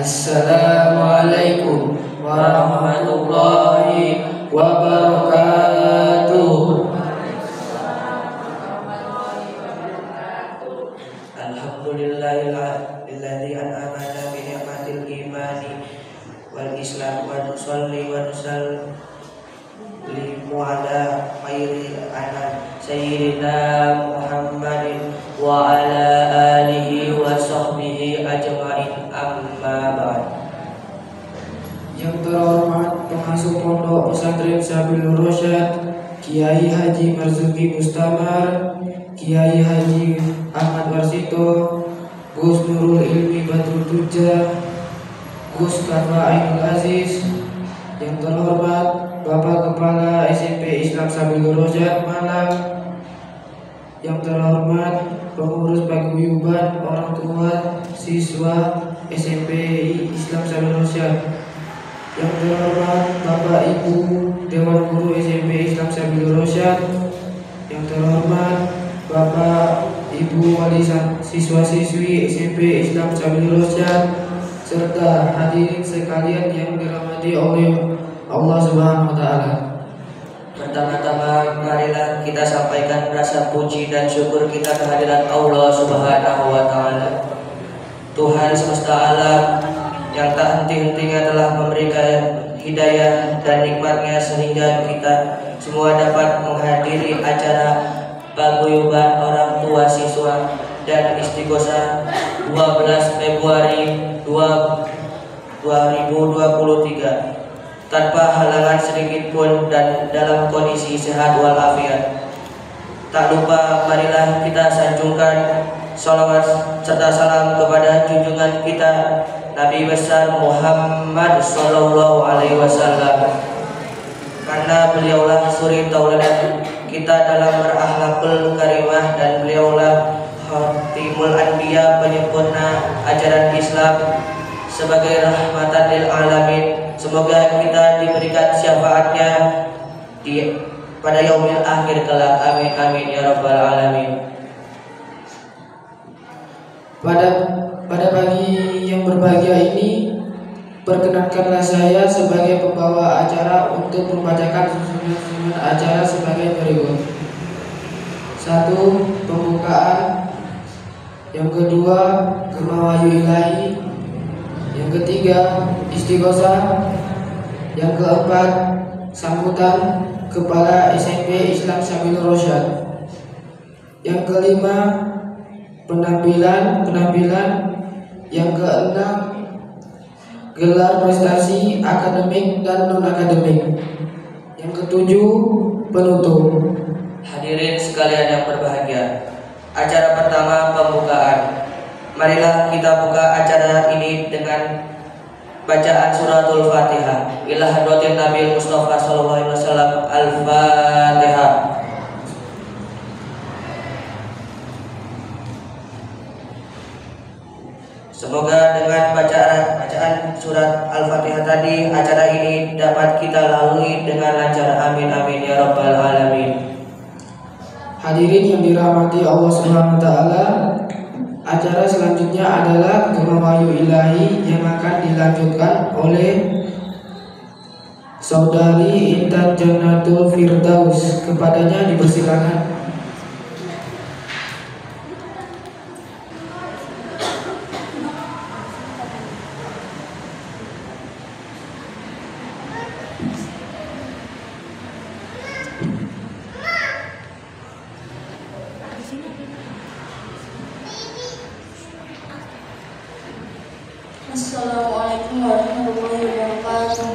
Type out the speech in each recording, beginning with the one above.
Assalamualaikum warahmatullahi wabarakatuh. Alhamdulillahilladzi an'amana bi ni'matil imani wal islam wa nusalli wa nusallimu ala khairil anam sayyidina Muhammadin wa ala alihi wa sahbihi ajma'in, amma ba'd. Yang terhormat pengasuh pondok pesantren Sabilur Rasyad Kiai Haji Marzuki Mustamar, Kiai Haji Ahmad Warsito, Gus Nurul Ilmi Badrul Tuja, Gus Karma Ainul Aziz. Yang terhormat Bapak Kepala SMP Islam Sabilur Rasyad Malang. Yang terhormat pengurus paguyuban orang tua siswa SMP Islam Sabilur Rasyad. Yang terhormat Bapak Ibu Dewan Guru SMP Islam Sabilur Rasyad. Yang terhormat Bapak Ibu wali siswa-siswi SMP Islam Sabilur Rasyad, serta hadirin sekalian yang dirahmati oleh Allah Subhanahu wa taala. Pertama-tama marilah kita sampaikan rasa puji dan syukur kita kehadirat Allah Subhanahu wa taala, Tuhan semesta alam yang tak henti-hentinya telah memberikan hidayah dan nikmatnya sehingga kita semua dapat menghadiri acara paguyuban orang tua siswa dan istighosah 12 Februari 2023 tanpa halangan sedikit pun dan dalam kondisi sehat walafiat. Tak lupa marilah kita sanjungkan salawat serta salam kepada junjungan kita Nabi besar Muhammad sallallahu alaihi wasallam, karena beliaulah suri tauladan kita dalam berakhlakul karimah dan beliaulah khatimul anbiya, penyempurna ajaran Islam sebagai rahmatan lil alamin. Semoga kita diberikan syafaatnya pada yaumil akhir kelak, amin amin ya rabbal alamin. Pada pagi yang berbahagia ini, perkenankanlah saya sebagai pembawa acara untuk membacakan susunan acara sebagai berikut. 1. Pembukaan. Yang kedua, Gemawahyu Ilahi. Yang ketiga, Istighosah. Yang keempat, sambutan Kepala SMP Islam Sabilur Rasyad. Yang kelima, penampilan. Yang keenam, gelar prestasi akademik dan non-akademik. Yang ketujuh, penutup. Hadirin sekalian yang berbahagia, acara pertama pembukaan. Marilah kita buka acara ini dengan bacaan suratul Fatihah. Ila hadratin Nabi Mustafa sallallahu alaihi wasallam. Al-Fatihah. Semoga dengan bacaan surat Al-Fatihah tadi, acara ini dapat kita lalui dengan lancar, amin amin ya rabbal alamin. Hadirin yang dirahmati Allah Subhanahu wa taala, acara selanjutnya adalah Gemawahyu Ilahi yang akan dilanjutkan oleh Saudari Intan Jannatul Firdaus. Kepadanya dipersilakan. Assalamualaikum warahmatullahi wabarakatuh.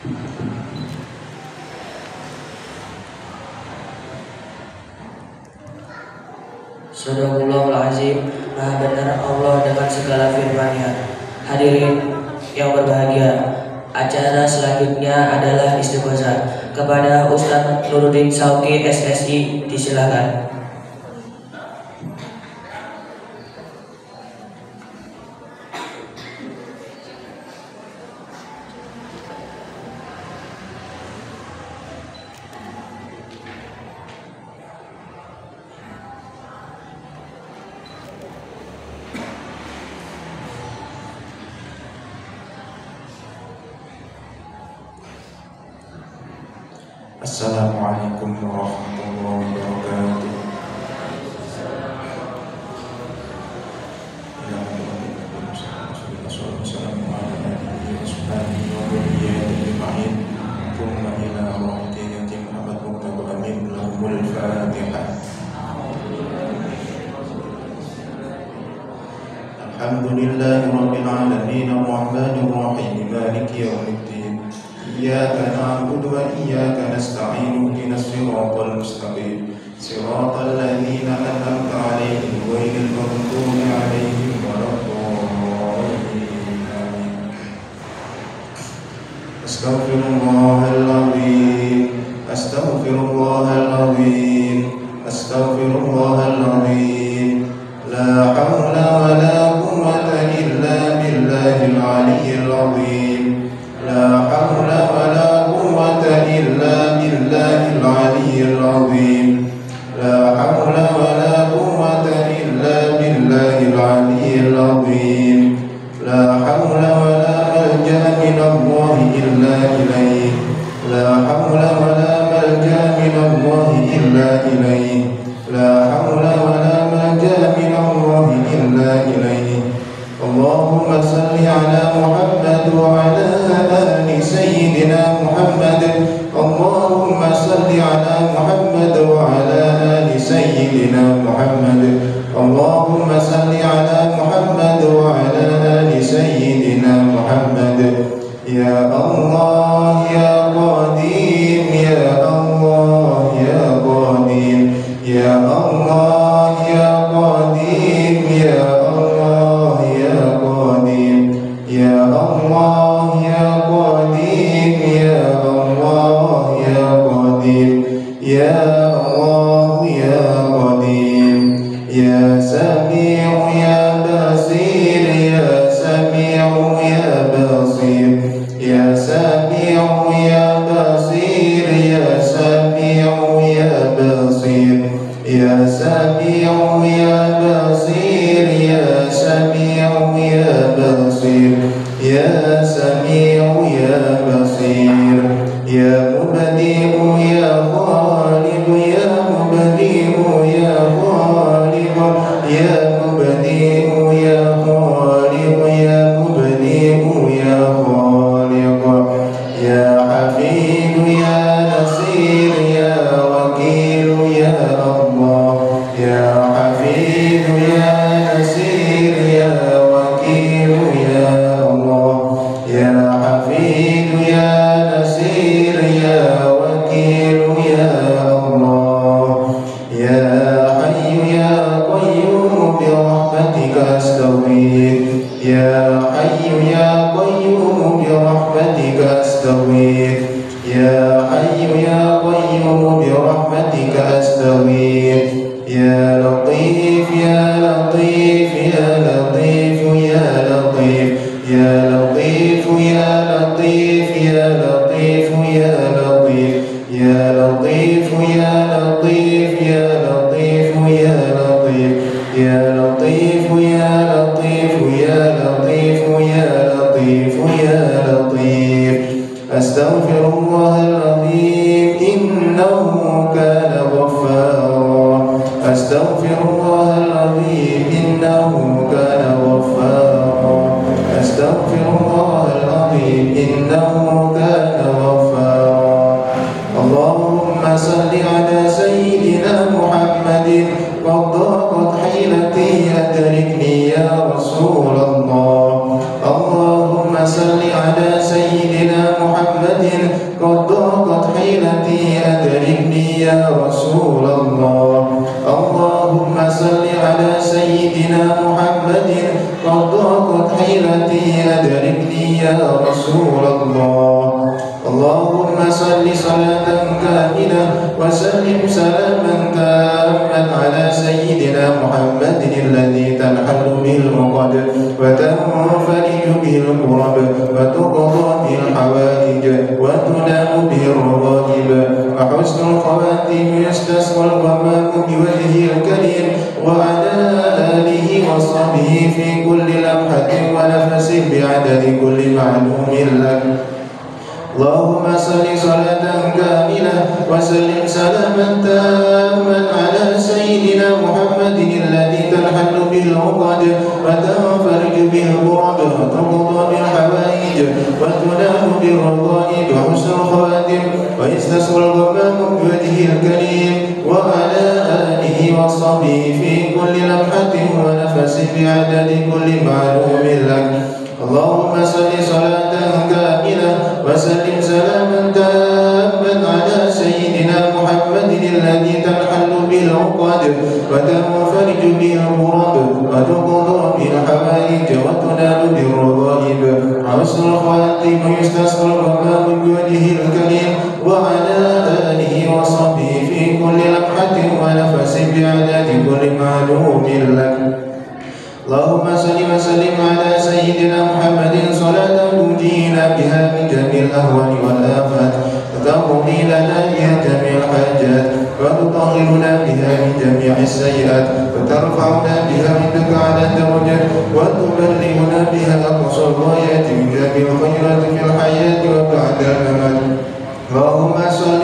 Sadaqallahul azim. Maha benar Allah dengan segala firman-Nya. Hadirin yang berbahagia, acara selanjutnya adalah istighosah. Kepada Ustadz Nuruddin Sauki SSI, disilakan. Assalamualaikum warahmatullahi wabarakatuh. Alhamdulillahi rabbil alamin arrahmanir rahim maliki yaumiddin. Iyyaka na'budu wa iyyaka nasta'in ihdinas siratal mustaqim siratal ladzina an'amta 'alaihim ghairil maghdubi 'alaihim waladdallin. Astaghfirullahal azim, astaghfirullahal azim, astaghfirullahal azim. La haula wa la quwwata illa billahil 'aliyyil 'azim. La haula wa la quwwata illa billahil 'aliyyil 'azim. La haula wa la quwwata illa billahil 'aliyyil 'azim. La haula wa la malja'a minallahi illa ilayhi. La haula wa la malja'a minallahi illa ilayhi. La haula wa la malja'a minallahi illa ilayhi. Allahumma salli ala Muhammad wa ala ali sayyidina Muhammad. Allahumma salli ala Muhammad wa ala ali sayyidina Muhammad. Allahumma salli ala Muhammad wa ala ali sayyidina Muhammad. Ya Allah ya Qadim, ya Allah ya Qadim, ya Allah ya Qadim, ya Allah ya Qadim, ya Allah ya Qadim, ya Allah ya Qadim, ya Allah ya Qadim, ya Sami'u ya Basir, ya Sami'u ya Basir, ya Sami'u ya Basir, ya Sami'u ya Basir, ya Sami'u ya Basir, ya Sami'u ya Basir, ya Sami'u ya Basir, ya Mubdi'u ya Khaliq, ya Mubdi'u ya Khaliq, ya Mubdi'u ya Khaliq, ya Mubdi'u ya Khaliq, ya Hafid ya Nasir, ya Wakil ya Allah, ya Hafid ya Nasir, ya Wakil ya Allah, ya Hafid ya Nasir, ya Wakil ya Allah, ya Hayyu ya Qayyum bi rahmatika astaghfir, ya Hayyu ya Qayyum bi rahmatika astaghfir, ya Hayyu ya Qayyum bi rahmatika astaghfir, ya Latif ya Latif ya Latif ya Latif, ya Latif ya Latif ya Latif ya Latif, ya Latif ya Latif ya Latif ya Latif, ya Latif ya Latif ya Latif ya Latif ya Latif. Astaghfirullahal azim, innahu kana ghaffara. Astaghfirullahal azim, innahu kana محمد قد ضاقت حيلتي أدركني يا رسول الله. اللهم صل صلاة كاملة وسلم سلاما تاما على سيدنا محمد الذي تنحل به العقد وتنفرج به الكرب وتقضى به الحوائج وتنام به الرغائب وحسن الخواتيم يستسقى الغمام بوجهه الكريم وعلى آله وصحبه في كل لمحة ونفس بعدد كل معلوم لك. اللهم صل صلاة كاملة وسلم سلاما تاما على سيدنا محمد الذي تنحل به العقد وتنفرج به الكرب وتقضى به الحوائج وتنام به الرغائب وحسن الخواتم ويستسقى الغمام بوجهه الكريم وعلى آله وصحبه في كل لمحة ونفس بعدد كل معلوم لك. اللهم صل صلاة كاملة وسلم سلاما تاما على سيدنا محمد الذي تنحل به العقد وتنفرج به الكرب وتقضى به الحوائج وتنال به الرغائب وحسن الخواتم ويستسقى الغمام بوجهه الكريم وعلى آله وصحبه في كل لمحة ونفس بعدد كل معلوم لك. اللهم صل وسلم على سيدنا محمد صلاة تنجينا بها من جميع الأهوال والآفات وتقضي لنا بها جميع الحاجات وتطهرنا بها من جميع السيئات وترفعنا بها عندك على الدرجات وتبلغنا بها أقصى الغايات من جميع الخيرات في الحياة وبعد الممات. اللهم صل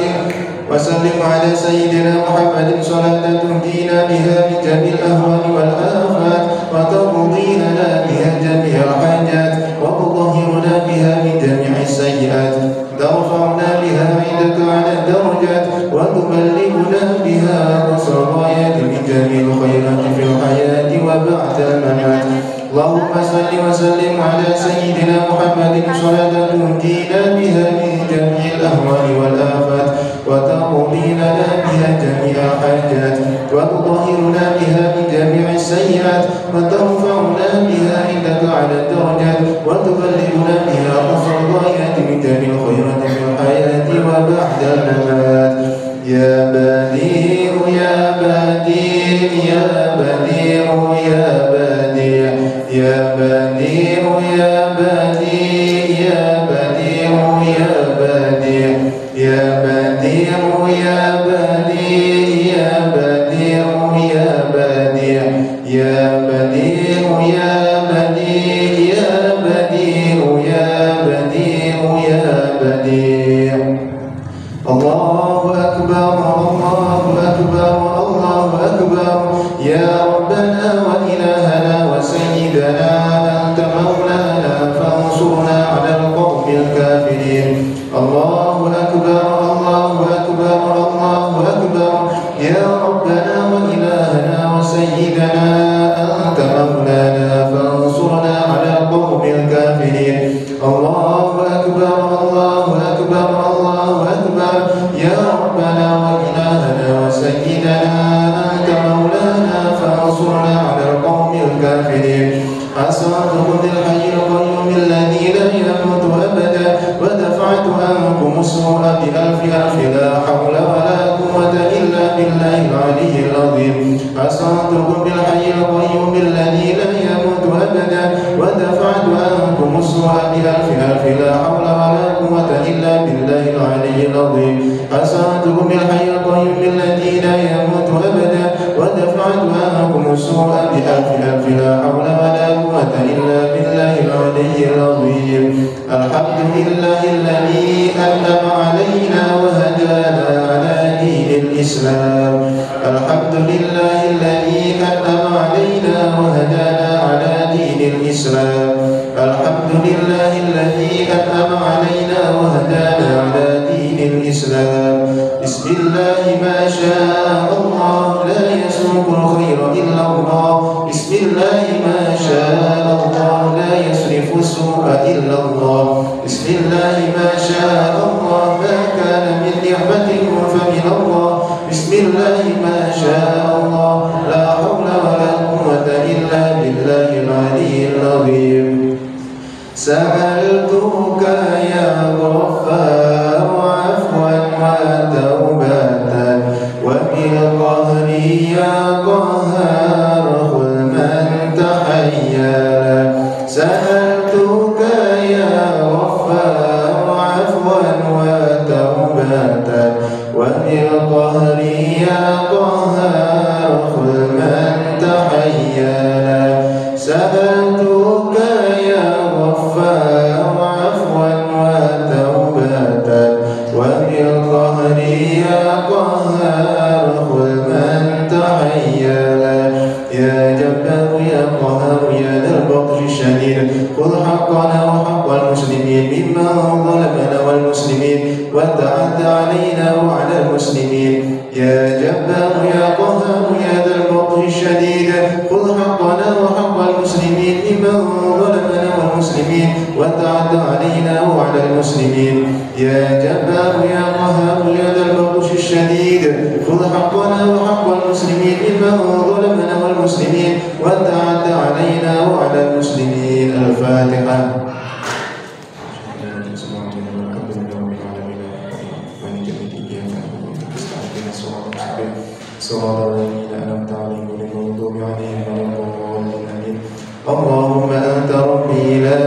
وسلم على سيدنا محمد صلاة تنجينا بها من جميع الأهوال والآفات وتقضي لنا بها جميع الحاجات وتطهرنا بها من جميع السيئات ترفعنا بها عندك على الدرجات وتبلغنا بها أقصى الغايات من جميع الخيرات في الحياة وبعد الممات. اللهم صل وسلم على سيدنا محمد صلاة تنجينا بها من جميع الأهوال والآفات وتقضي لنا بها جميع الحاجات وتطهرنا بها من جميع السيئات وترفعنا بها عندك على الدرجات وتبلغنا بها أقصى الغايات من جميع الخيرات في الحياة وبعد الممات. يا بديع يا بديع يا بديع يا بديع يا بديع يا بديع يا بديع يا بديع يا بديع يا بديع يا بديع يا بديع يا بديع يا بديع يا بديع يا بديع يا بديع. الله أكبر الله أكبر الله أكبر. يا ربنا وإلهنا وسيدنا أنت مولانا فانصرنا على القوم الكافرين. الله أكبر الله أكبر الله أكبر. يا ربنا وإلهنا وسيدنا أنت مولانا فانصرنا على القوم الكافرين. الله أكبر الله أكبر الله أكبر. يا ربنا وإلهنا وسيدنا أنت مولانا فانصرنا على القوم الكافرين. أسرته بالحي القيوم الذي لا يموت أبدا ودفعت عنكم السوء بألف ألف لا حول ولا قوة إلا بالله العلي العظيم. أسرته بالحي القيوم الذي لا يموت أبدا ودفعت عنكم السوء بألف ألف لا حول ولا قوة إلا بالله العلي العظيم. أسرته بالحي القيوم الذي لا يموت أبدا ودفعت عنكم السوء بألف ألف لا حول ولا قوة إلا بالله العلي العظيم. الحمد لله الذي أنعم علينا وهدانا على دين الإسلام. الحمد لله الذي أنعم علينا وهدانا على دين الإسلام. الحمد لله الذي أنعم علينا وهدانا على دين الإسلام. بسم الله ما شاء الله لا يسوق الخير إلا الله. بسم الله ما شاء الله لا يصرف السوء إلا الله. بسم الله ما شاء الله ما كان من نعمة فمن الله. بسم الله ما شاء الله لا حول ولا قوة إلا بالله بالله العلي العظيم سألتك يا غفار عفوا وتوبة وبالقهر يا قهار خذ من تحيا سألتك يا غفار عفوا وتوبة وبالقهر يا قهار خذ من تحيا سألتك يا غفار عفوا وتوبة وبالقهر يا قهار خذ من تحيا يا جبار يا قهار يا ذا البطش الشديد خذ حقنا وحق المسلمين ممن ظلمنا والمسلمين وتعد علينا وعلى المسلمين يا جبار يا قهار يا ذا البطش الشديد خذ حقنا وحق المسلمين ممن ظلمنا والمسلمين وتعد علينا وعلى المسلمين يا جبار يا قهار يا ذا البطش الشديد خذ حقنا وحق المسلمين ممن ظلمنا والمسلمين وتعد علينا وعلى المسلمين الفاتحة اللهم أنت ربي لا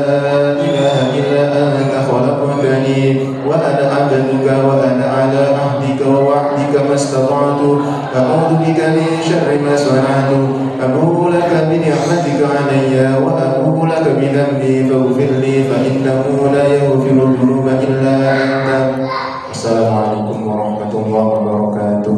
إله إلا أنت خلقتني وأنا عبدك وأنا على عهدك ووعدك ما استطعت أعوذ بك من شر ما صنعت أبوء لك بنعمتك علي وأبوء لك بذنبي فاغفر لي فإنه لا يغفر الذنوب إلا أنت السلام عليكم ورحمة الله وبركاته.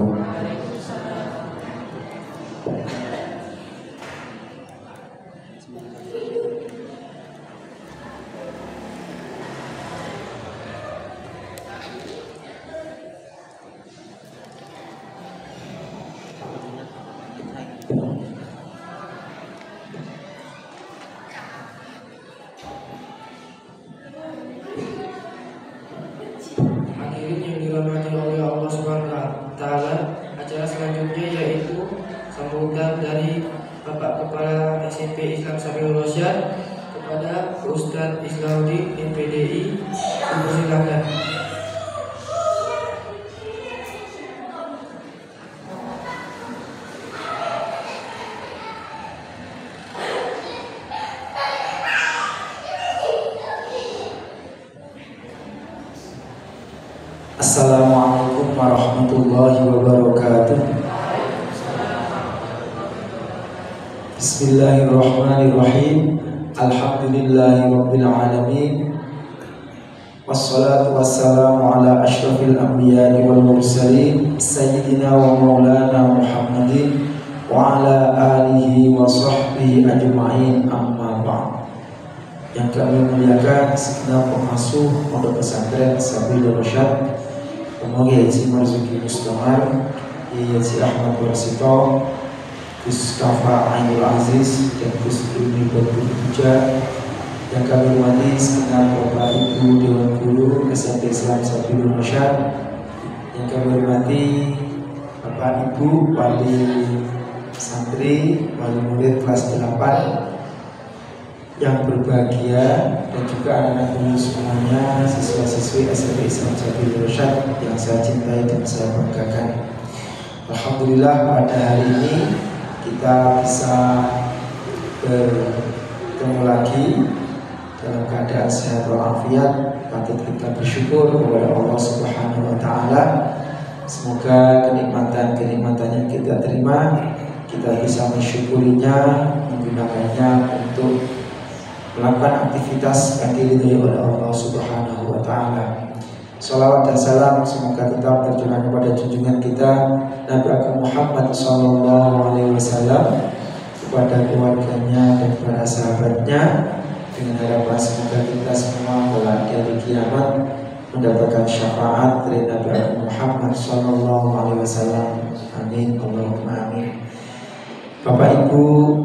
Hadirin yang dirahmati oleh Allah Subhanahu wa Ta'ala, acara selanjutnya yaitu sambutan dari Bapak Kepala SMP Islam Sabilul Rasyad kepada Ustadz Islauddin MPDI. Silakan. Assalamualaikum warahmatullahi wabarakatuh. Bismillahirrahmanirrahim. Alhamdulillahi rabbil alamin. Wassalatu wassalamu ala asyrafil anbiya'i wal mursalin sayyidina wa maulana Muhammadin wa ala alihi wa sahbihi ajma'in, amma ba'd. Yang kami muliakan segenap pengasuh Pondok Pesantren Sabilul Rasyad, Pemogi Haji Marzuki Mustamar, Haji Ahmad Warsito, Gus Kafa Ainul Aziz, dan Gus Ilmi Badrul Puja. Yang kami hormati segenap Bapak Ibu Dewan Guru SMP Islam Sabilul Rasyad. Yang kami hormati Bapak Ibu wali santri, wali murid kelas 8 yang berbahagia, dan juga anak-anak guru semuanya, siswa-siswi SMP Islam Sabilul Rasyad yang saya cintai dan saya banggakan. Alhamdulillah pada hari ini kita bisa bertemu lagi dalam keadaan sehat walafiat. Patut kita bersyukur kepada Allah Subhanahu wa Ta'ala. Semoga kenikmatan-kenikmatan yang kita terima kita bisa mensyukurinya, menggunakannya untuk melakukan aktivitas yang diridhoi oleh Allah Subhanahu wa Ta'ala. Salawat dan salam semoga tetap tercurah kepada junjungan kita Nabi Agung Muhammad SAW, kepada keluarganya dan para sahabatnya, dengan harapan semoga kita semua kelak di hari kiamat mendapatkan syafaat dari Nabi Agung Muhammad SAW. Amin, Allahumma amin. Bapak Ibu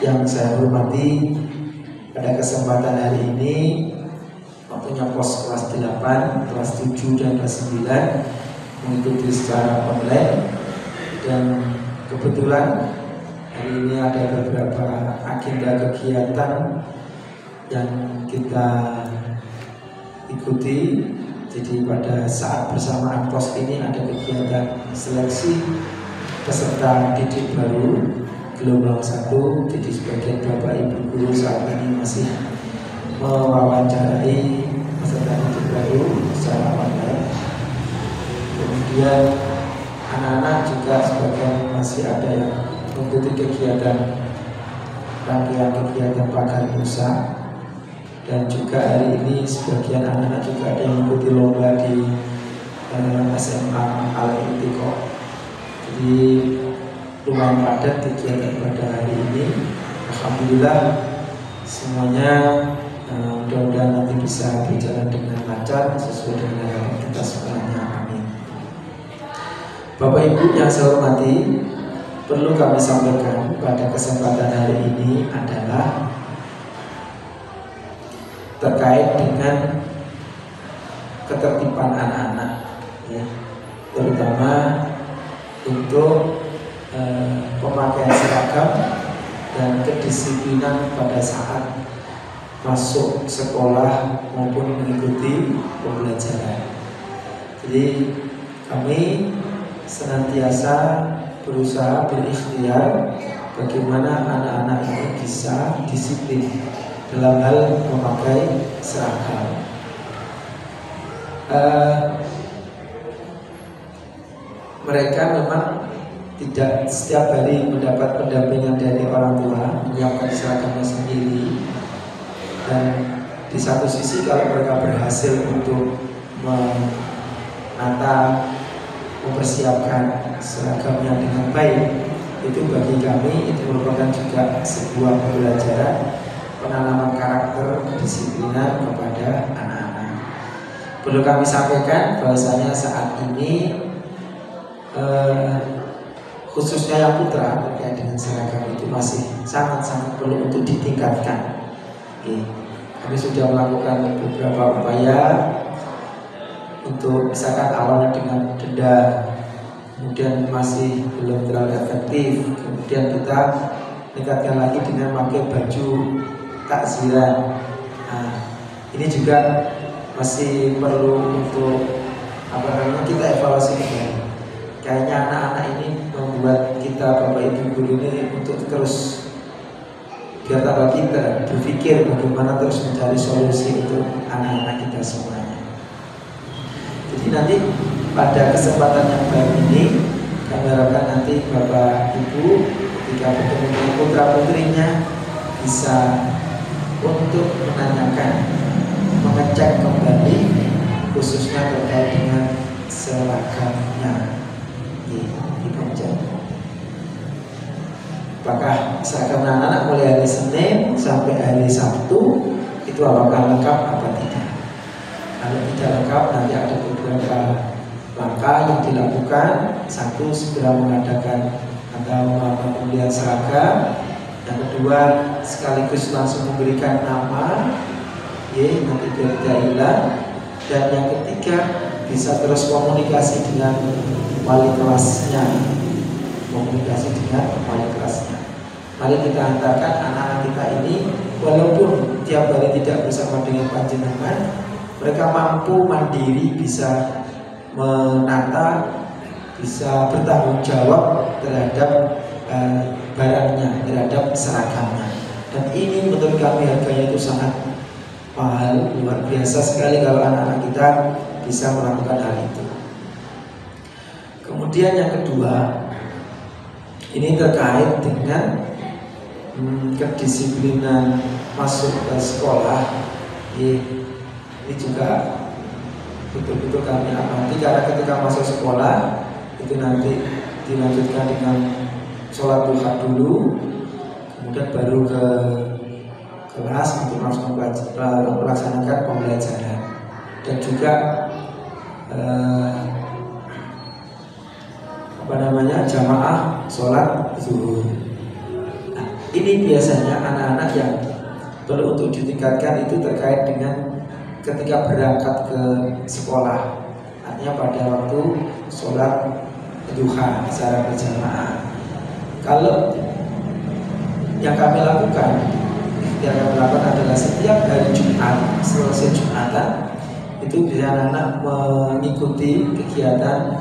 yang saya hormati, pada kesempatan hari ini waktunya pos kelas 8, kelas 7 dan kelas 9 mengikuti secara online, dan kebetulan Hari ini ada beberapa agenda kegiatan yang kita ikuti. Jadi pada saat bersamaan pos ini ada kegiatan seleksi peserta didik baru gelombang 1. Jadi sebagian Bapak Ibu guru saat ini masih mewawancarai peserta didik baru secara online. Kemudian anak-anak juga sebagian masih ada yang mengikuti kegiatan rangkaian kegiatan pagar Nusa. Dan juga hari ini sebagian anak-anak juga ada yang mengikuti lomba di SMA Al-Intiqo. Jadi lumayan padat kegiatan pada hari ini. Alhamdulillah semuanya mudah-mudahan nanti bisa berjalan dengan lancar sesuai dengan harapan kita semuanya. Amin. Bapak Ibu yang saya hormati, perlu kami sampaikan pada kesempatan hari ini adalah terkait dengan ketertiban anak-anak, ya, terutama untuk pemakaian seragam dan kedisiplinan pada saat masuk sekolah maupun mengikuti pembelajaran. Jadi kami senantiasa berusaha berikhtiar bagaimana anak-anak ini bisa disiplin dalam hal memakai seragam. Mereka memang tidak setiap hari mendapat pendampingan dari orang tua, menyiapkan seragamnya sendiri. Dan di satu sisi kalau mereka berhasil untuk menata, mempersiapkan seragamnya dengan baik, itu bagi kami itu merupakan juga sebuah pembelajaran penanaman karakter kedisiplinan kepada anak-anak. Perlu kami sampaikan bahwasanya saat ini khususnya yang putra terkait dengan seragam itu masih sangat-sangat perlu untuk ditingkatkan. Kami sudah melakukan beberapa upaya untuk misalkan awalnya dengan denda, kemudian masih belum terlalu efektif, kemudian kita tingkatkan lagi dengan memakai baju takziran. Ini juga masih perlu untuk kita evaluasi kembali. Kayaknya anak-anak ini membuat kita Bapak Ibu guru ini untuk terus biar tambah kita berpikir bagaimana terus mencari solusi untuk anak-anak kita semuanya. Jadi nanti pada kesempatan yang baik ini kami harapkan nanti Bapak Ibu ketika bertemu dengan putra putrinya bisa untuk menanyakan, mengecek kembali khususnya terkait dengan seragamnya dicek. Apakah seragam anak-anak mulai hari Senin sampai hari Sabtu itu apakah lengkap apa tidak? Kalau tidak lengkap nanti ada beberapa langkah yang dilakukan. Satu, segera mengadakan atau melakukan pembelian seragam. Yang kedua, sekaligus langsung memberikan nama, nanti biar tidak hilang. Dan yang ketiga, bisa terus komunikasi dengan wali kelasnya. Mari kita hantarkan anak-anak kita ini, walaupun tiap hari tidak bersama dengan panjenengan, mereka mampu mandiri, bisa menata, bisa bertanggung jawab terhadap barangnya, terhadap seragamnya. Dan ini menurut kami harganya itu sangat mahal, luar biasa sekali kalau anak-anak kita bisa melakukan hal itu. Kemudian yang kedua, ini terkait dengan kedisiplinan masuk ke sekolah. Ini juga betul-betul kami amati, karena ketika masuk sekolah itu nanti dilanjutkan dengan sholat duha dulu, kemudian baru ke kelas untuk langsung melaksanakan pembelajaran. Dan juga jamaah sholat zuhur. Nah, ini biasanya anak-anak yang perlu untuk ditingkatkan itu terkait dengan ketika berangkat ke sekolah, artinya pada waktu sholat duha secara berjamaah. Kalau yang kami lakukan adalah setiap hari Jumat selesai Jumatan itu bisa anak-anak mengikuti kegiatan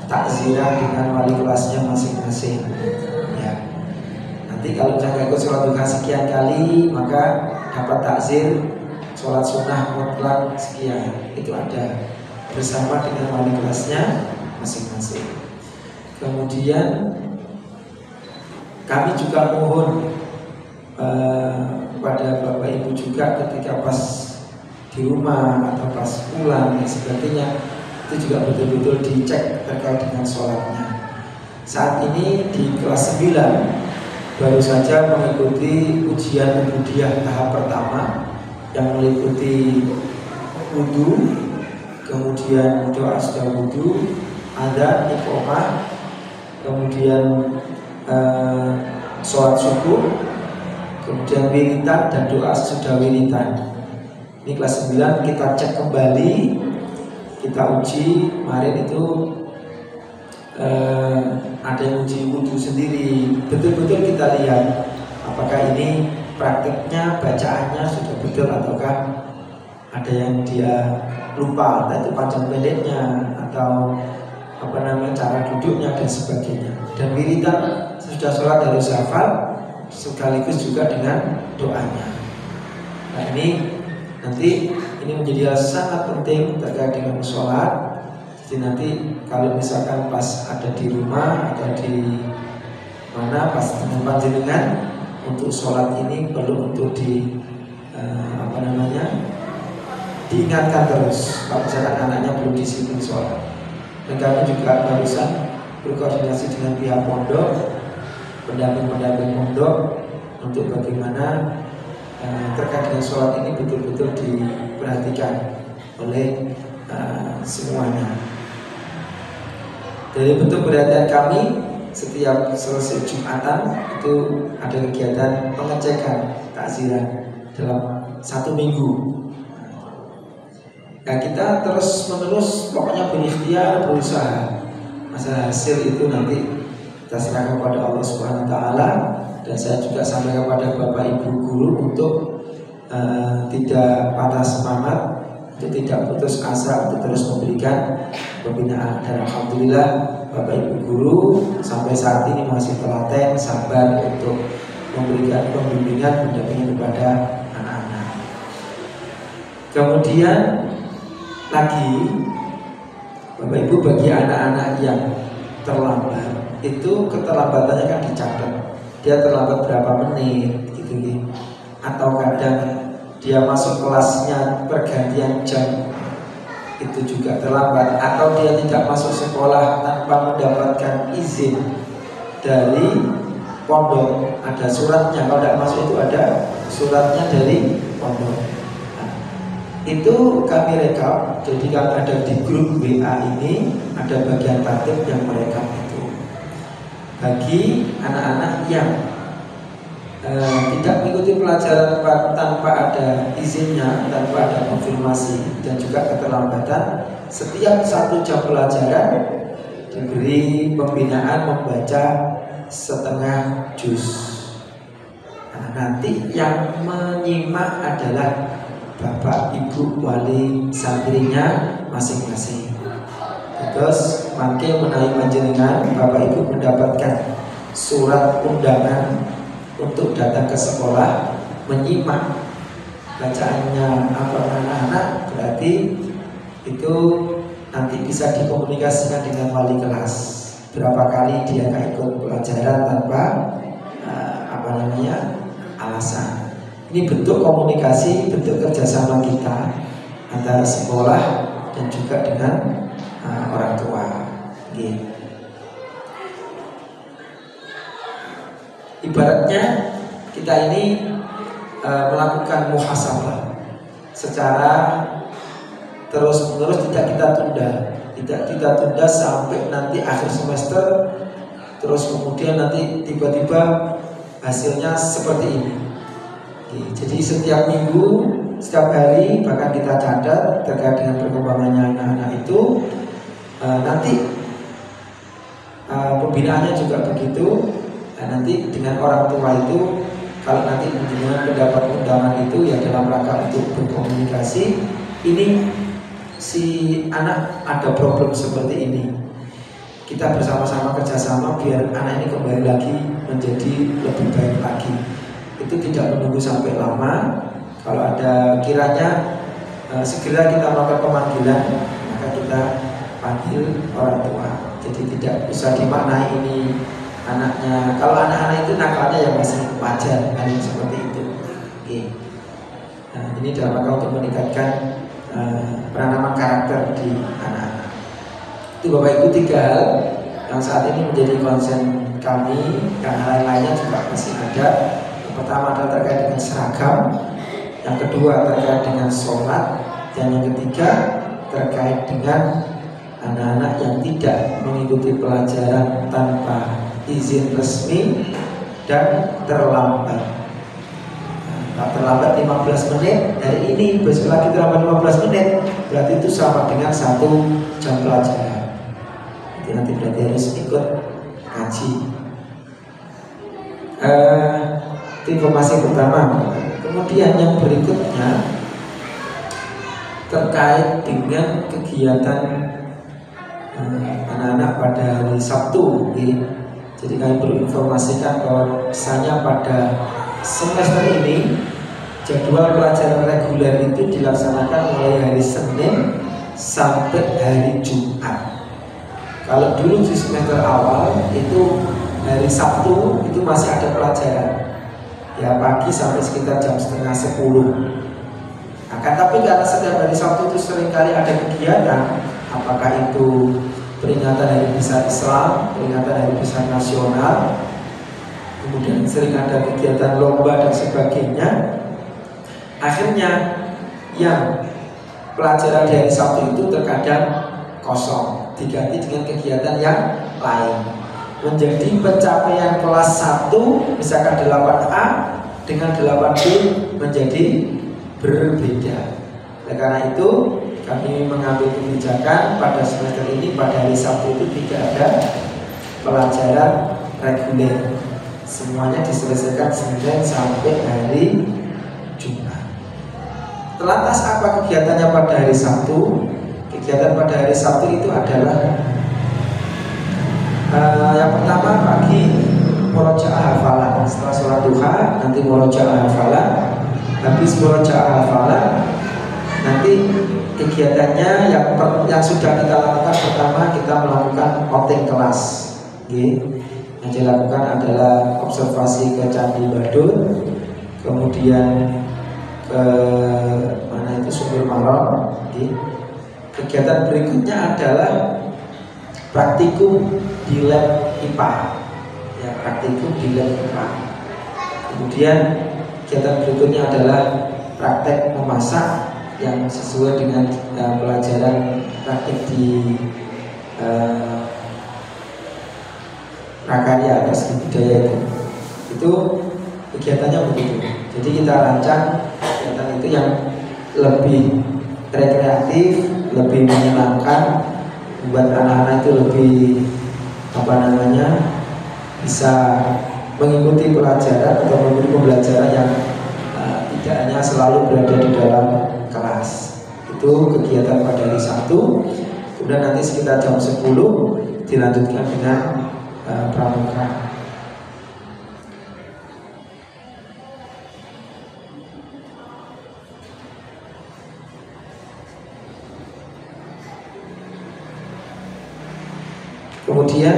takziah dengan wali kelasnya masing-masing. Ya. Nanti kalau misalnya ikut sholat duha sekian kali, maka dapat takzir sholat sunnah mutlak sekian. Itu ada bersama dengan wali kelasnya masing-masing. Kemudian kami juga mohon pada Bapak Ibu juga ketika pas di rumah atau pas pulang dan sebagainya, itu juga betul-betul dicek terkait dengan sholatnya. Saat ini di kelas 9 baru saja mengikuti ujian ubudiyah tahap pertama yang meliputi wudu, kemudian doa sudah wudu, ada iqomah, kemudian sholat subuh, kemudian wiritan dan doa sudah wiritan. Ini kelas 9 kita cek kembali, kita uji. Kemarin itu ada yang uji wudhu sendiri, betul-betul kita lihat apakah ini praktiknya, bacaannya sudah betul ataukah ada yang dia lupa, entah itu panjang pendeknya atau cara duduknya dan sebagainya. Dan wiritan sudah sholat harus hafal sekaligus juga dengan doanya. Nah ini nanti ini menjadi hal sangat penting terkait dengan sholat. Jadi nanti kalau misalkan pas ada di rumah atau di mana pas dengan panjenengan untuk sholat ini perlu untuk diingatkan terus kalau misalkan anaknya belum disiplin sholat. Dan kami juga barusan berkoordinasi dengan pihak pondok, pendamping pondok untuk bagaimana terkait dengan sholat ini betul-betul diperhatikan oleh semuanya. Dari bentuk perhatian kami setiap selesai Jumatan itu ada kegiatan pengecekan takziah dalam 1 minggu. Nah kita terus menerus pokoknya berikhtiar, berusaha. Masalah hasil itu nanti kita serahkan kepada Allah Subhanahu Wa Taala. Dan saya juga sampaikan kepada Bapak Ibu guru untuk tidak patah semangat, untuk tidak putus asa, untuk terus memberikan pembinaan. Dan alhamdulillah Bapak Ibu guru sampai saat ini masih telaten, sabar untuk memberikan pembimbingan, pendampingan kepada anak-anak. Kemudian lagi Bapak Ibu, bagi anak-anak yang terlambat itu keterlambatannya kan dicatat. Dia terlambat berapa menit gitu. Atau kadang dia masuk kelasnya pergantian jam itu juga terlambat. Atau dia tidak masuk sekolah tanpa mendapatkan izin dari pondok, ada suratnya. Kalau tidak masuk itu ada suratnya dari pondok. Nah, itu kami rekap. Jadi kalau ada di grup WA ini ada bagian tertib yang merekap itu. Bagi anak-anak yang tidak mengikuti pelajaran tanpa ada izinnya, tanpa ada konfirmasi dan juga keterlambatan, setiap 1 jam pelajaran diberi pembinaan membaca setengah juz. Nah, nanti yang menyimak adalah Bapak Ibu wali santrinya masing-masing. Terus mangke menawi panjenengan Bapak Ibu mendapatkan surat undangan untuk datang ke sekolah menyimak bacaannya apa anak-anak, berarti itu nanti bisa dikomunikasikan dengan wali kelas berapa kali dia nggak ikut pelajaran tanpa alasan. Ini bentuk komunikasi, bentuk kerjasama kita antara sekolah dan juga dengan orang tua. Gitu. Ibaratnya kita ini melakukan muhasabah secara terus-menerus, tidak kita tunda sampai nanti akhir semester, terus kemudian nanti tiba-tiba hasilnya seperti ini. Jadi setiap minggu, setiap hari bahkan kita catat terkait dengan perkembangannya anak-anak itu. Nanti pembinaannya juga begitu. Nanti dengan orang tua itu kalau nanti dengan pendapat undangan itu ya dalam rangka untuk berkomunikasi, ini si anak ada problem seperti ini, kita bersama-sama kerjasama biar anak ini kembali lagi menjadi lebih baik lagi. Itu tidak menunggu sampai lama. Kalau ada kiranya segera kita melakukan pemanggilan, maka kita panggil orang tua. Jadi tidak bisa dimaknai ini anaknya. Kalau anak-anak itu nakalnya ya masih wajar, kan seperti itu. Oke. Nah, ini dalam rangka untuk meningkatkan penanaman karakter di anak-anak. Itu Bapak Ibu 3 hal yang saat ini menjadi konsen kami, dan hal lainnya juga masih ada. Yang pertama adalah terkait dengan seragam, yang kedua terkait dengan sholat, dan yang ketiga terkait dengan anak-anak yang tidak mengikuti pelajaran tanpa izin resmi dan terlambat. Nah, terlambat 15 menit, hari ini besok lagi terlambat 15 menit, berarti itu sama dengan 1 jam pelajaran. Jadi nanti berarti harus ikut ngaji. Itu informasi pertama. Kemudian yang berikutnya terkait dengan kegiatan anak-anak pada hari Sabtu. Jadi kami perlu informasikan bahwa misalnya pada semester ini jadwal pelajaran reguler itu dilaksanakan mulai hari Senin sampai hari Jumat. Kalau dulu di semester awal itu hari Sabtu itu masih ada pelajaran, ya pagi sampai sekitar jam setengah 10. Akan tapi karena setiap hari Sabtu itu seringkali ada kegiatan, apakah itu peringatan Hari Besar Islam, peringatan Hari Besar Nasional, kemudian sering ada kegiatan lomba dan sebagainya. Akhirnya yang pelajaran di hari Sabtu itu terkadang kosong, diganti dengan kegiatan yang lain. Menjadi pencapaian kelas 1 misalkan 8A dengan 8B menjadi berbeda. Oleh karena itu kami mengambil kebijakan pada semester ini pada hari Sabtu itu tidak ada pelajaran reguler. Semuanya diselesaikan Senin sampai hari Jumat. Lantas apa kegiatannya pada hari Sabtu? Kegiatan pada hari Sabtu itu adalah yang pertama pagi murojaah hafalan. Setelah sholat duha nanti murojaah hafalan. Habis murojaah hafalan nanti kegiatannya yang sudah kita lakukan, pertama kita melakukan outing kelas. Yang dilakukan adalah observasi ke Candi Badut, kemudian ke mana itu Sumber Maron. Kegiatan berikutnya adalah praktikum di lab IPA, ya, praktikum di lab IPA. Kemudian kegiatan berikutnya adalah praktek memasak yang sesuai dengan pelajaran praktik di prakarya atau seni budaya itu kegiatannya begitu. Jadi kita rancang kegiatan itu yang lebih rekreatif, lebih menyenangkan, membuat anak-anak itu lebih bisa mengikuti pelajaran atau mengikuti pembelajaran yang tidak hanya selalu berada di dalam kelas. Itu kegiatan pada hari Sabtu. Kemudian nanti sekitar jam 10 dilanjutkan dengan pramuka. Kemudian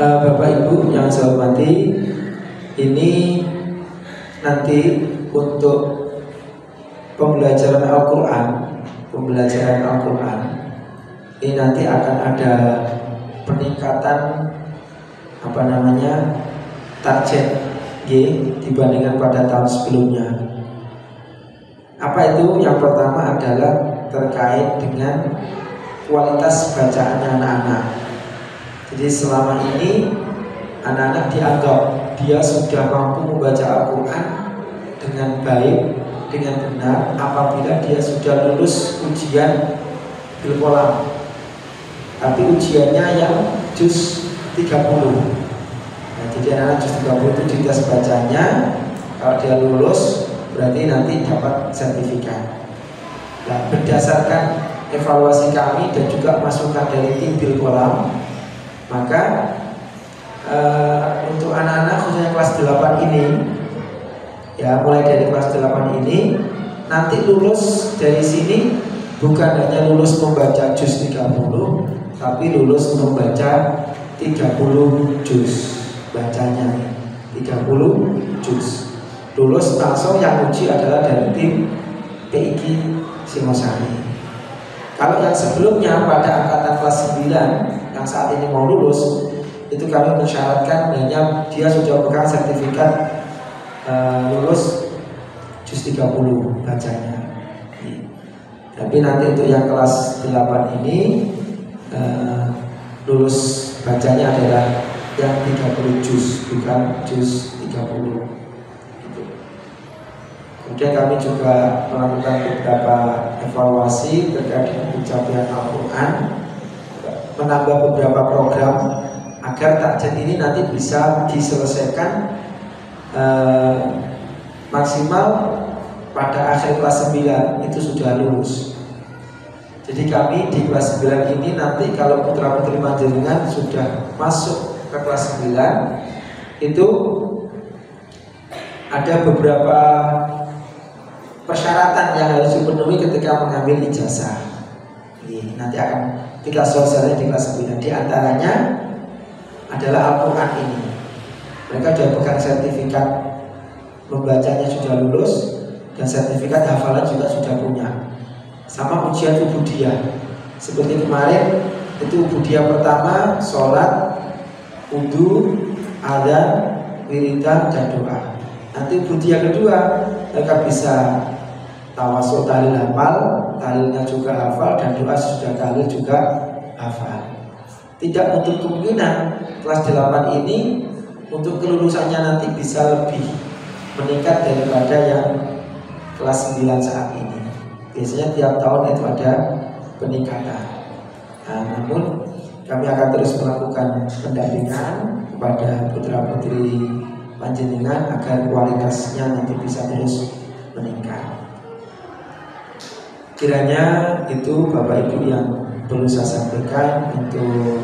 Bapak Ibu yang saya hormati, ini nanti untuk pembelajaran Al-Quran ini nanti akan ada peningkatan target dibandingkan pada tahun sebelumnya. Apa itu? Yang pertama adalah terkait dengan kualitas bacaannya anak-anak. Jadi selama ini anak-anak dianggap dia sudah mampu membaca Al-Quran dengan baik, dengan benar apabila dia sudah lulus ujian Bilkolam tapi ujiannya yang juz 30. Nah, jadi anak juz 30 itu dites bacanya. Kalau dia lulus berarti nanti dapat sertifikat. Nah, berdasarkan evaluasi kami dan juga masukan dari tim Bil Kolam, maka untuk anak-anak khususnya kelas 8 ini, ya mulai dari kelas 8 ini, nanti lulus dari sini bukan hanya lulus membaca juz 30, tapi lulus membaca 30 juz bacanya, 30 juz. Lulus langsung yang uji adalah dari tim PIG Singosari. Kalau yang sebelumnya pada angkatan kelas 9 yang saat ini mau lulus, itu kami mensyaratkan hanya dia sudah memegang sertifikat lulus juz 30 bacanya. Tapi nanti untuk yang kelas 8 ini lulus bacanya adalah yang 30 juz, bukan juz 30. Kemudian kami juga melakukan beberapa evaluasi terkait dengan pencapaian Al-Quran, menambah beberapa program agar takjid ini nanti bisa diselesaikan maksimal pada akhir kelas 9 itu sudah lulus. Jadi kami di kelas 9 ini nanti kalau putra-putri panjenengan sudah masuk ke kelas 9, itu ada beberapa persyaratan yang harus dipenuhi ketika mengambil ijazah. Ini nanti akan kita sosialisasi di kelas 9. Di antaranya adalah Al-Quran ini. Mereka sudah pegang sertifikat membacanya sudah lulus, dan sertifikat hafalan juga sudah punya. Sama ujian ubudiyah. Seperti kemarin itu ubudiyah pertama, sholat, wudu, adzan, wiridan, dan doa. Nanti ubudiyah kedua mereka bisa tawasul tahlil hafal, tahlilnya juga hafal, dan doa sudah tahlil juga hafal. Tidak untuk kemungkinan kelas 8 ini untuk kelulusannya nanti bisa lebih meningkat daripada yang kelas 9 saat ini. Biasanya tiap tahun itu ada peningkatan. Nah, namun kami akan terus melakukan pendampingan kepada putra-putri panjenengan agar kualitasnya nanti bisa terus meningkat. Kiranya itu Bapak Ibu yang perlu saya sampaikan untuk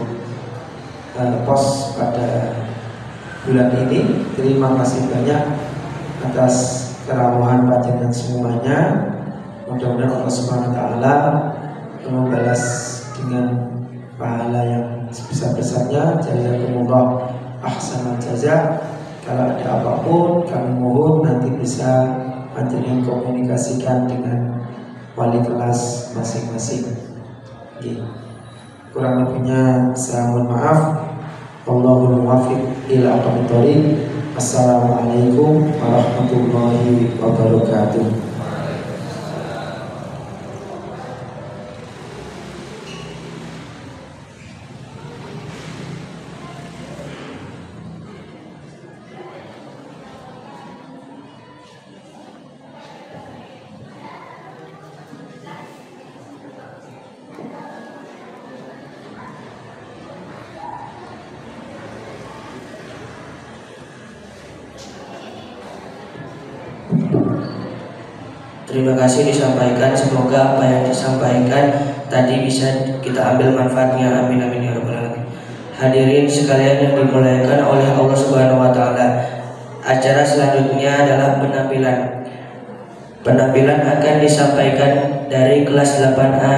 pos pada bulan ini. Terima kasih banyak atas kerawahan panjenengan semuanya. Mudah-mudahan Allah Subhanahu wa taala membalas dengan pahala yang sebesar-besarnya. Jazakumullah ahsanal jazaa. Kalau ada apapun kami mohon nanti bisa panjenengan komunikasikan dengan wali kelas masing-masing. Kurang lebihnya saya mohon maaf. Wallahul muwaffiq ila aqwamit thoriq. Assalamualaikum warahmatullahi wabarakatuh. Terima kasih disampaikan. Semoga apa yang disampaikan tadi bisa kita ambil manfaatnya. Amin amin ya rabbal alamin. Hadirin sekalian yang dimuliakan oleh Allah Subhanahu wa taala. Acara selanjutnya adalah penampilan. Penampilan akan disampaikan dari kelas 8A.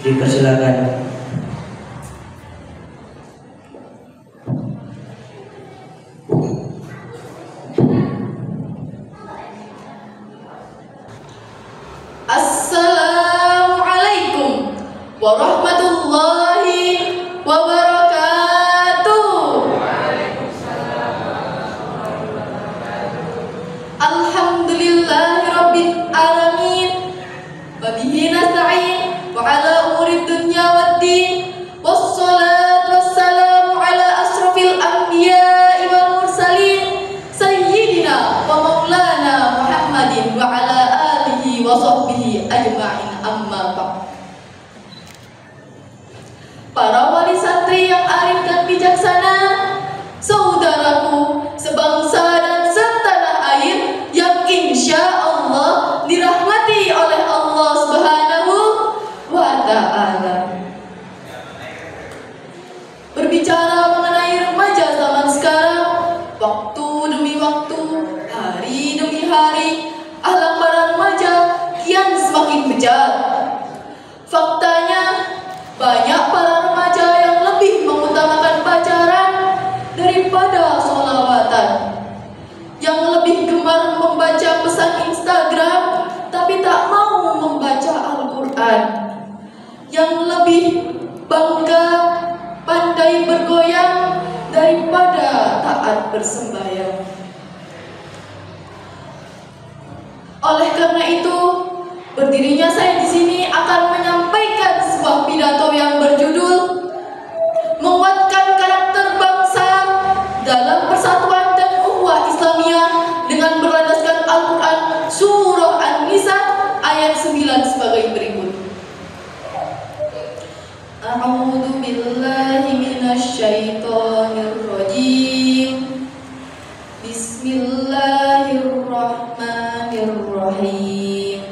Dipersilakan. Assalamualaikum warahmatullahi wabarakatuh. Alhamdulillahirabbil alamin. Wa bihi nasta'in wa ala umuri dunya waddin. Wassalatu wassalamu ala asrofil anbiya'i wal mursalin sayyidina wa maulana Muhammadin wa ala alihi wa sahbihi ajma'in, amma ba'd. rijal. Faktanya, banyak para remaja yang lebih mengutamakan pacaran daripada sholawatan, yang lebih gemar membaca pesan Instagram tapi tak mau membaca Al-Quran, yang lebih bangga pandai bergoyang daripada taat bersembahyang. Oleh karena itu, berdirinya saya di sini akan menyampaikan sebuah pidato yang berjudul Menguatkan Karakter Bangsa dalam Persatuan dan Ukhuwah Islamiyah dengan berlandaskan Al-Quran Surah An-Nisa ayat 9 sebagai berikut. A'udzu billahi minasyaitonir rajim. Bismillahirrahmanirrahim.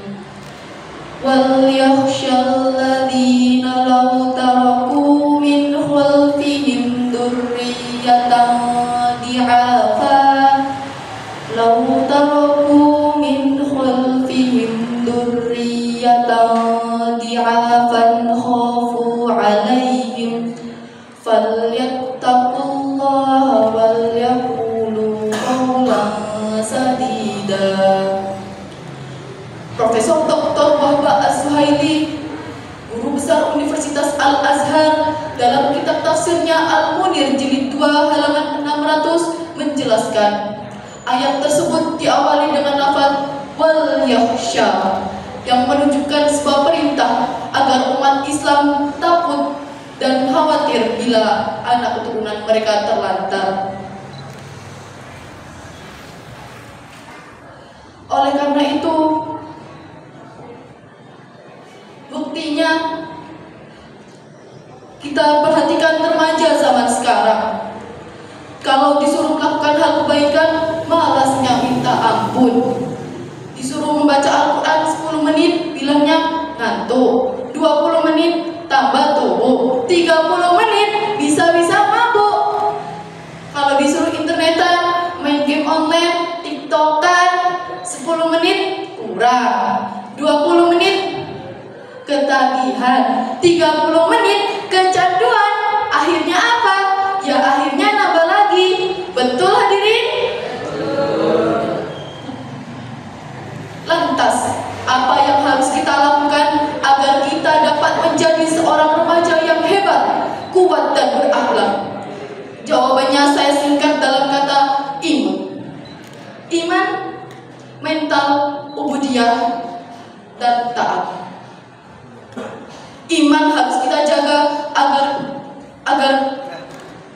Wal yakhshal ladzina law taraku min khalfihim dzurriyyatan di'afa law taraku min khalfihim dzurriyyatan di'afan khafu 'alaihim falyattaqullaha wal yaqulu qawlan sadida. Profesor Dr. Wahbah Az-Zuhaili, Guru Besar Universitas Al-Azhar, dalam kitab tafsirnya Al-Munir jilid 2 halaman 600 menjelaskan, ayat tersebut diawali dengan lafaz wal yakhsha yang menunjukkan sebuah perintah agar umat Islam takut dan khawatir bila anak keturunan mereka terlantar. Oleh karena itu, buktinya kita perhatikan remaja zaman sekarang. Kalau disuruh melakukan hal kebaikan, malasnya minta ampun. Disuruh membaca Al-Quran 10 menit, bilangnya ngantuk. 20 menit tambah tubuh, 30 menit bisa-bisa mabuk. Kalau disuruh internetan, main game online, tiktokan, 10 menit kurang, 20 menit ketagihan, 30 menit kecanduan. Akhirnya apa? Ya akhirnya nambah lagi. Betul hadirin? Lantas, apa yang harus kita lakukan agar kita dapat menjadi seorang remaja yang hebat, kuat dan berakhlak? Jawabannya saya singkat dalam kata iman. Iman, mental, ubudiyah, dan taat. Iman harus kita jaga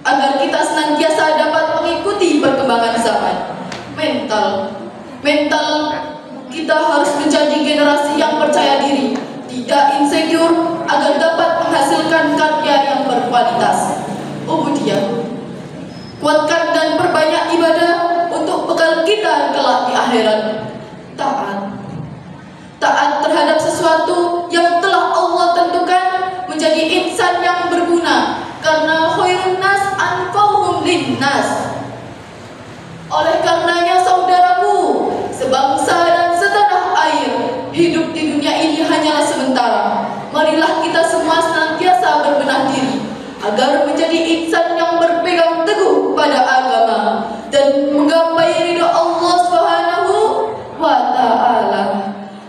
agar kita senantiasa dapat mengikuti perkembangan zaman. Mental kita harus menjadi generasi yang percaya diri, tidak insecure, agar dapat menghasilkan karya yang berkualitas. Ubudiyah, kuatkan dan perbanyak ibadah untuk bekal kita kelak di akhirat. Taat terhadap sesuatu yang telah Allah tentukan, menjadi insan yang berguna, karena khairun nas anfa'uhum linnas. Oleh karenanya saudaraku, sebangsa dan setanah air, hidup di dunia ini hanyalah sementara. Marilah kita semua senantiasa berbenah diri agar menjadi insan yang berpegang teguh pada agama dan menggapai ridha Allah Subhanahu wa ta'ala.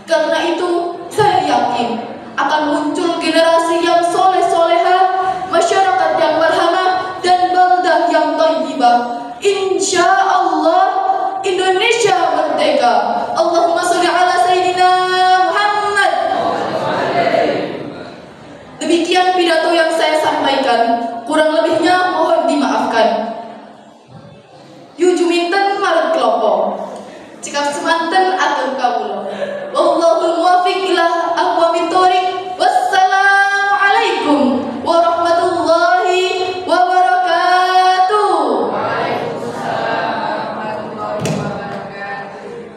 Karena itu, saya yakin akan muncul generasi yang soleh-solehah, masyarakat yang marhamah, dan baldah yang thayyibah. Insya Allah, Indonesia merdeka. Allahumma sholli ala Sayyidina Muhammad. Demikian pidato yang saya sampaikan. Kurang lebihnya mohon dimaafkan. Yujuminten marut klopo, cikap semanten atur kawula. Wallahul muwaffiq ila aqwamit thoriq. Wassalamualaikum warahmatullahi wabarakatuh. Waalaikumsalam warahmatullahi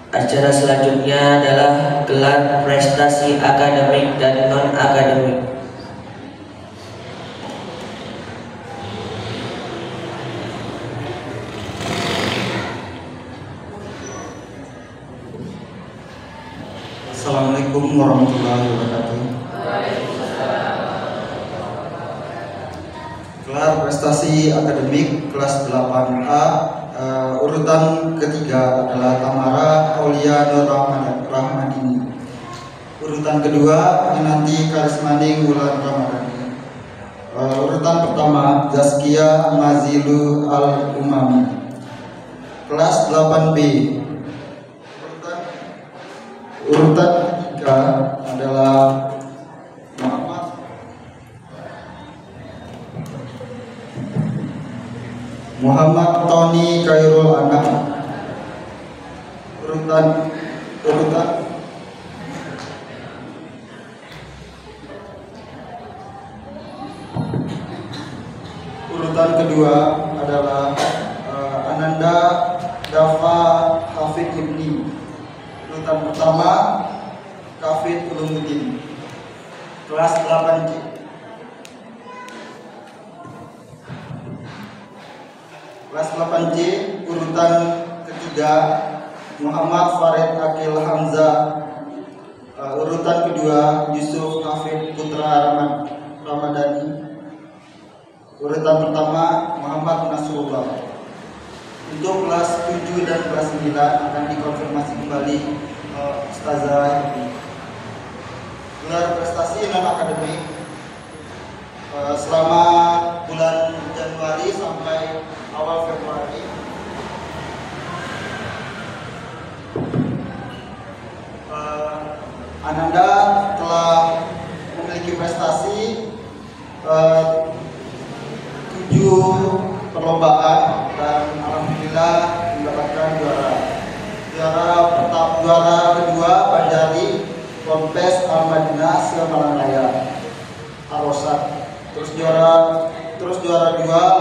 wabarakatuh. Acara selanjutnya adalah gelar prestasi akademik dan non-akademik. Assalamualaikum warahmatullahi wabarakatuh. Gelar prestasi akademik kelas 8A urutan ketiga adalah Tamara Aulia Nur Rahmadini. Urutan kedua Nanti Karismaning Wulan Ramadhani. Urutan pertama Zaskia Mazilu Al Umami. Kelas 8B. Urutan ketiga adalah Muhammad Tony Khairul Anam. Urutan kedua adalah Ananda Dafa Hafid Ibni. Urutan pertama Kafid Ulumuddin. Kelas 8C. Kelas 8C urutan ketiga Muhammad Farid Akil Hamzah. Urutan kedua Yusuf Hafid Putra Ramadhani. Urutan pertama Muhammad Nasrullah. Untuk kelas 7 dan kelas 9 akan dikonfirmasi kembali Ustazah ini. Gelar prestasi non akademik selama bulan Januari sampai awal Februari Ananda telah memiliki prestasi 7 perlombaan dan alhamdulillah mendapatkan juara kedua Banjari Ponpes Al Madinah Semalang Raya Arosat. Terus juara 2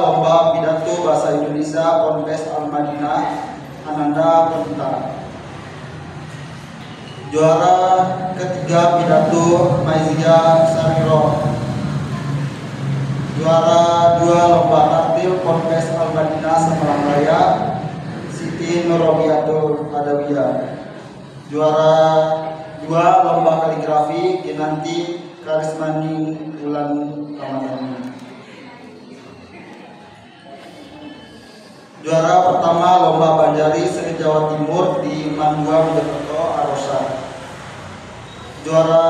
lomba pidato bahasa Indonesia Ponpes Al Madinah Ananda Ponta. Juara ketiga pidato Maizia Sariro. Juara 2 lomba artil Ponpes Al Madinah Semalang Raya Siti Nurrobiatul Adawiyah. Juara 2 lomba kaligrafi Kinanti Karismaning Wulan Ramadhani. Juara pertama lomba Banjari se-Jawa Timur di Mandua Mojokerto Arosa. Juara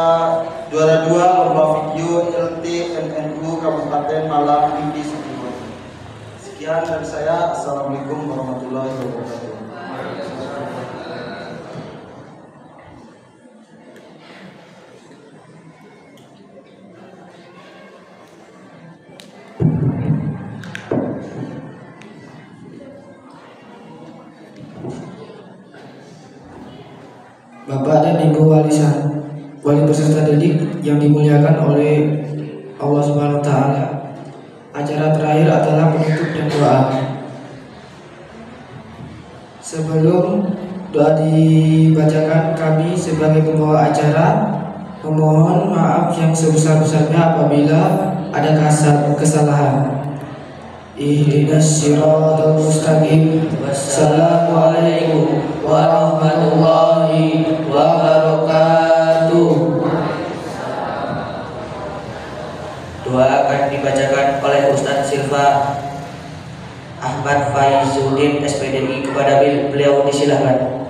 2 lomba video LTNNU Kabupaten Malang Mimpi Sutimur. Sekian dari saya. Assalamualaikum warahmatullahi wabarakatuh. Bapak dan Ibu wali peserta didik yang dimuliakan oleh Allah Subhanahu wa taala. Acara terakhir adalah penutup dan doa. Sebelum doa dibacakan, kami sebagai pembawa acara memohon maaf yang sebesar-besarnya apabila ada kesalahan. Ihdinas siratal mustaqim. Wassalamualaikum warahmatullahi wabarakatuh. Doa akan dibacakan oleh Ustadz Silva Ahmad Faizuddin SPDI. Kepada beliau disilahkan.